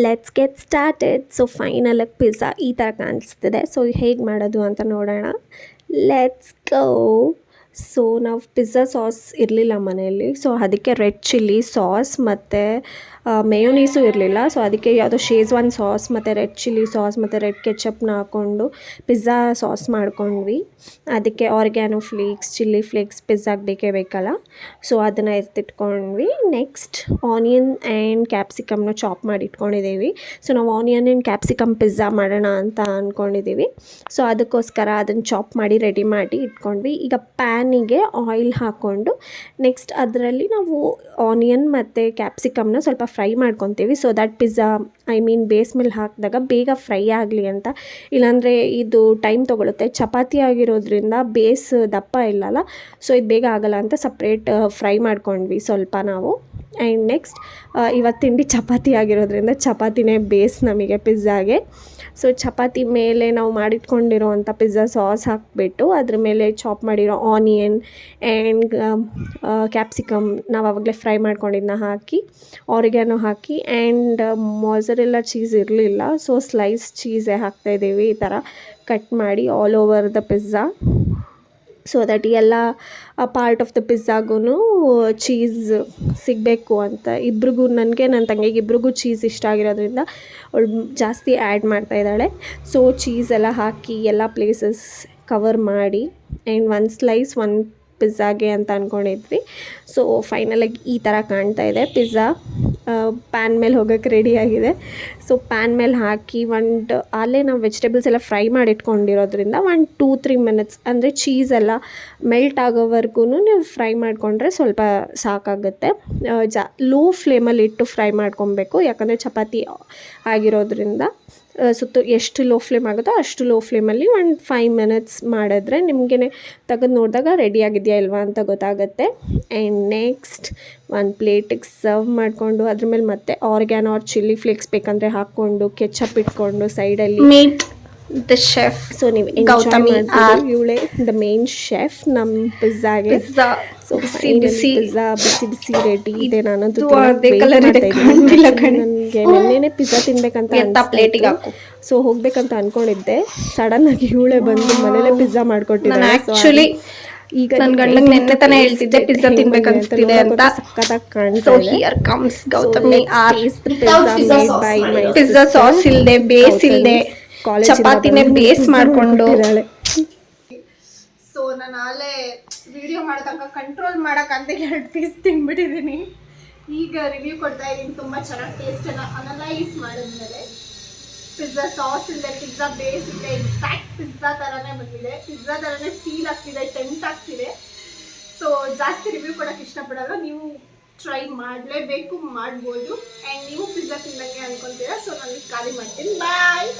Let's get started. So ಫೈನಲಾಗಿ pizza ಈ ಥರ ಕಾಣಿಸ್ತಿದೆ. ಸೊ ಹೇಗೆ ಮಾಡೋದು ಅಂತ ನೋಡೋಣ. Let's go. ಸೊ ನಾವು ಪಿಜ್ಜಾ ಸಾಸ್ ಇರಲಿಲ್ಲ ಮನೆಯಲ್ಲಿ, ಸೊ ಅದಕ್ಕೆ ರೆಡ್ ಚಿಲ್ಲಿ ಸಾಸ್ ಮತ್ತು ಮೇಯೋನೀಸು ಇರಲಿಲ್ಲ. ಸೊ ಅದಕ್ಕೆ ಯಾವುದೋ ಶೇಜ್ವಾನ್ ಸಾಸ್ ಮತ್ತು ರೆಡ್ ಚಿಲ್ಲಿ ಸಾಸ್ ಮತ್ತು ರೆಡ್ ಕೆಚಪ್ನ ಹಾಕ್ಕೊಂಡು ಪಿಜ್ಜಾ ಸಾಸ್ ಮಾಡ್ಕೊಂಡ್ವಿ. ಅದಕ್ಕೆ ಆರ್ಗ್ಯಾನೋ ಫ್ಲೇಕ್ಸ್, ಚಿಲ್ಲಿ ಫ್ಲೇಕ್ಸ್ ಪಿಜ್ಜಾಗೆ ಬೇಕೇ ಬೇಕಲ್ಲ, ಸೊ ಅದನ್ನು ಎತ್ತಿಟ್ಕೊಂಡ್ವಿ. ನೆಕ್ಸ್ಟ್ ಆನಿಯನ್ ಆ್ಯಂಡ್ ಕ್ಯಾಪ್ಸಿಕಮ್ನ ಚಾಪ್ ಮಾಡಿ ಇಟ್ಕೊಂಡಿದ್ದೀವಿ. ಸೊ ನಾವು ಆನಿಯನ್ ಆ್ಯಂಡ್ ಕ್ಯಾಪ್ಸಿಕಮ್ ಪಿಜ್ಜಾ ಮಾಡೋಣ ಅಂತ ಅಂದ್ಕೊಂಡಿದ್ದೀವಿ. ಸೊ ಅದಕ್ಕೋಸ್ಕರ ಅದನ್ನು ಚಾಪ್ ಮಾಡಿ ರೆಡಿ ಮಾಡಿ ಇಟ್ಕೊಂಡ್ವಿ. ಈಗ ಪ್ಯಾನಿಗೆ ಆಯಿಲ್ ಹಾಕ್ಕೊಂಡು ನೆಕ್ಸ್ಟ್ ಅದರಲ್ಲಿ ನಾವು ಆನಿಯನ್ ಮತ್ತು ಕ್ಯಾಪ್ಸಿಕಮ್ನ ಸ್ವಲ್ಪ ಫ್ರೈ ಮಾಡ್ಕೊತೀವಿ. ಸೊ ದ್ಯಾಟ್ ಪಿಜ್ಜಾ ಬೇಸ್ ಮೇಲೆ ಹಾಕಿದಾಗ ಬೇಗ ಫ್ರೈ ಆಗಲಿ ಅಂತ. ಇಲ್ಲಾಂದರೆ ಇದು ಟೈಮ್ ತೊಗೊಳುತ್ತೆ. ಚಪಾತಿ ಆಗಿರೋದ್ರಿಂದ ಬೇಸ್ ದಪ್ಪ ಇಲ್ಲಲ್ಲ, ಸೊ ಇದು ಬೇಗ ಆಗೋಲ್ಲ ಅಂತ ಸಪ್ರೇಟ್ ಫ್ರೈ ಮಾಡ್ಕೊಂಡ್ವಿ ಸ್ವಲ್ಪ ನಾವು. ಆ್ಯಂಡ್ ನೆಕ್ಸ್ಟ್ ಇವತ್ತು ತಿಂಡಿ ಚಪಾತಿ ಆಗಿರೋದ್ರಿಂದ ಚಪಾತಿನೇ ಬೇಸ್ ನಮಗೆ ಪಿಜ್ಜಾಗೆ. ಸೊ ಚಪಾತಿ ಮೇಲೆ ನಾವು ಮಾಡಿಟ್ಕೊಂಡಿರೋ ಅಂಥ ಪಿಜ್ಜಾ ಸಾಸ್ ಹಾಕಿಬಿಟ್ಟು ಅದ್ರ ಮೇಲೆ ಚಾಪ್ ಮಾಡಿರೋ ಆನಿಯನ್ ಆ್ಯಂಡ್ ಕ್ಯಾಪ್ಸಿಕಮ್ ನಾವು ಆವಾಗಲೇ ಫ್ರೈ ಮಾಡ್ಕೊಂಡಿದ್ದನ್ನ ಹಾಕಿ ಆರಿಗ್ಯಾನೋ ಹಾಕಿ ಆ್ಯಂಡ್ ಮೊಸರೆಲ್ಲ ಚೀಸ್ ಇರಲಿಲ್ಲ, ಸೊ ಸ್ಲೈಸ್ ಚೀಸೇ ಹಾಕ್ತಾಯಿದ್ದೀವಿ ಈ ಥರ ಕಟ್ ಮಾಡಿ all over the pizza. So that ಎಲ್ಲ ಪಾರ್ಟ್ ಆಫ್ ದ ಪಿಜ್ಜಾಗೂ ಚೀಸ್ ಸಿಗಬೇಕು ಅಂತ ಇಬ್ರಿಗೂ, ನನಗೆ ನನ್ನ ತಂಗಿಗೆ ಇಬ್ರಿಗೂ ಚೀಸ್ ಇಷ್ಟ ಆಗಿರೋದ್ರಿಂದ ಅವಳು ಜಾಸ್ತಿ ಆ್ಯಡ್ ಮಾಡ್ತಾಯಿದ್ದಾಳೆ. ಸೊ ಚೀಸೆಲ್ಲ ಹಾಕಿ ಎಲ್ಲ ಪ್ಲೇಸಸ್ ಕವರ್ ಮಾಡಿ ಆ್ಯಂಡ್ ಒಂದು ಸ್ಲೈಸ್ ಒಂದು ಪಿಜ್ಜಾಗೆ ಅಂತ ಅಂದ್ಕೊಂಡಿದ್ವಿ. ಸೊ ಫೈನಲಾಗಿ ಈ ಥರ ಕಾಣ್ತಾ ಇದೆ ಪಿಜ್ಜಾ. ಪ್ಯಾನ್ ಮೇಲೆ ಹೋಗೋಕ್ಕೆ ರೆಡಿಯಾಗಿದೆ. ಸೊ ಪ್ಯಾನ್ ಮೇಲೆ ಹಾಕಿ ಅಲ್ಲೇ ನಾವು ವೆಜಿಟೇಬಲ್ಸ್ ಎಲ್ಲ ಫ್ರೈ ಮಾಡಿ ಇಟ್ಕೊಂಡಿರೋದ್ರಿಂದ 1-2-3 ಮಿನಿಟ್ಸ್ ಅಂದರೆ ಚೀಸೆಲ್ಲ ಮೆಲ್ಟ್ ಆಗೋವರೆಗೂ ನೀವು ಫ್ರೈ ಮಾಡಿಕೊಂಡ್ರೆ ಸ್ವಲ್ಪ ಸಾಕಾಗುತ್ತೆ. ಲೋ ಫ್ಲೇಮಲ್ಲಿ ಇಟ್ಟು ಫ್ರೈ ಮಾಡ್ಕೊಬೇಕು, ಯಾಕಂದರೆ ಚಪಾತಿ ಆಗಿರೋದ್ರಿಂದ. ಸುತ್ತು ಎಷ್ಟು ಲೋ ಫ್ಲೇಮ್ ಆಗುತ್ತೋ ಅಷ್ಟು ಲೋ ಫ್ಲೇಮಲ್ಲಿ 5 ಮಿನಿಟ್ಸ್ ಮಾಡಿದ್ರೆ ನಿಮಗೇ ತೆಗೆದು ನೋಡಿದಾಗ ರೆಡಿಯಾಗಿದೆಯಾ ಇಲ್ವಾ ಅಂತ ಗೊತ್ತಾಗುತ್ತೆ. ಆ್ಯಂಡ್ ನೆಕ್ಸ್ಟ್ ಒಂದು ಪ್ಲೇಟಿಗೆ ಸರ್ವ್ ಮಾಡಿಕೊಂಡು ಅದ್ರ ಮೇಲೆ ಮತ್ತೆ ಆರ್ಗ್ಯಾನೋ ಆರ್ ಚಿಲ್ಲಿ ಫ್ಲೇಕ್ಸ್ ಬೇಕಂದರೆ ಹಾಕ್ಕೊಂಡು ಕೆಚಪ್ ಇಟ್ಕೊಂಡು ಸೈಡಲ್ಲಿ ಮೀಟ್ ದ ಶೆಫ್. ಸೊ ನೀವು ಎಂಜಾಯ್ ಮಾಡ್ತೀವಿ. ಇವಳೇ ದ ಮೇನ್ ಶೆಫ್ ನಮ್ಮ ಪಿಜ್ಜಾಗೆ. ಸೊ ಬಿಸಿ ಬಿಸಿ ರೆಡಿ ಇದೆ. ನಾನಂತೂ ನನಗೆ ನಿನ್ನೆನೆ ಪಿಜ್ಜಾ ತಿನ್ಬೇಕಂತ ಪ್ಲೇಟಿಗೆ ಹಾಕು. ಸೊ ಹೋಗ್ಬೇಕಂತ ಅನ್ಕೊಂಡಿದ್ದೆ, ಸಡನ್ ಆಗಿ ಇವಳೇ ಬಂದು ಮನೇಲೆ ಪಿಜ್ಜಾ ಮಾಡ್ಕೊಟ್ಟಿದ್ದಾಳೆ. ಆಕ್ಚುಲಿ ಈಗ ನನ್ನ ಗಂಡಂಗೆ ನೆನ್ನೆ ತಾನೇ ಹೇಳ್ತಿದ್ದೆ ಪಿಜ್ಜಾ ತಿನ್ಬೇಕಂತಿದೆ ಅಂತ. ಸಕ್ಕತ್ತಾಗಿ ಕಾಣ್ತಾ ಇದೆ. Here comes Gautami by pizza sauce ಇಲ್ಲದೆ ಬೇಸ್ ಇಲ್ಲದೆ ಚಪಾತಿನೇ ಬೇಸ್ ಮಾಡ್ಕೊಂಡು. ಸೊ ನಾನು ನಾಳೆ ವಿಡಿಯೋ ಮಾಡಿದಾಗ ಕಂಟ್ರೋಲ್ ಮಾಡೋಕ್ಕಂತ 2 ಪೀಸ್ ತಿನ್ಬಿಟ್ಟಿದ್ದೀನಿ. ಈಗ ರಿವ್ಯೂ ಕೊಡ್ತಾ ಇದ್ದೀನಿ. ತುಂಬ ಚೆನ್ನಾಗಿ ಟೇಸ್ಟನ್ನು ಅನಲೈಸ್ ಮಾಡಿದ್ಮೇಲೆ ಪಿಜ್ಜಾ ಸಾಸ್ ಇಲ್ಲದೆ ಪಿಜ್ಜಾ ಬೇಸ್ ಇದೆ, ಎಕ್ಸಾಕ್ಟ್ ಪಿಜ್ಜಾ ಥರನೇ ಬಂದಿದೆ. ಪಿಜ್ಜಾ ಥರನೇ ಫೀಲ್ ಆಗ್ತಿದೆ, ಟೆಂಟ್ ಆಗ್ತಿದೆ. ಸೊ ಜಾಸ್ತಿ ರಿವ್ಯೂ ಕೊಡೋಕ್ಕೆ ಇಷ್ಟಪಡಲ್ಲ, ನೀವು ಟ್ರೈ ಮಾಡಲೇಬೇಕು, ಮಾಡ್ಬೋದು. ಆ್ಯಂಡ್ ನೀವು ಪಿಜ್ಜಾ ತಿನ್ನಂಗೆ ಅಂದ್ಕೊತೀರಾ. ಸೊ ನಾನು ಖಾಲಿ ಮಾಡ್ತೀನಿ. ಬಾಯ್.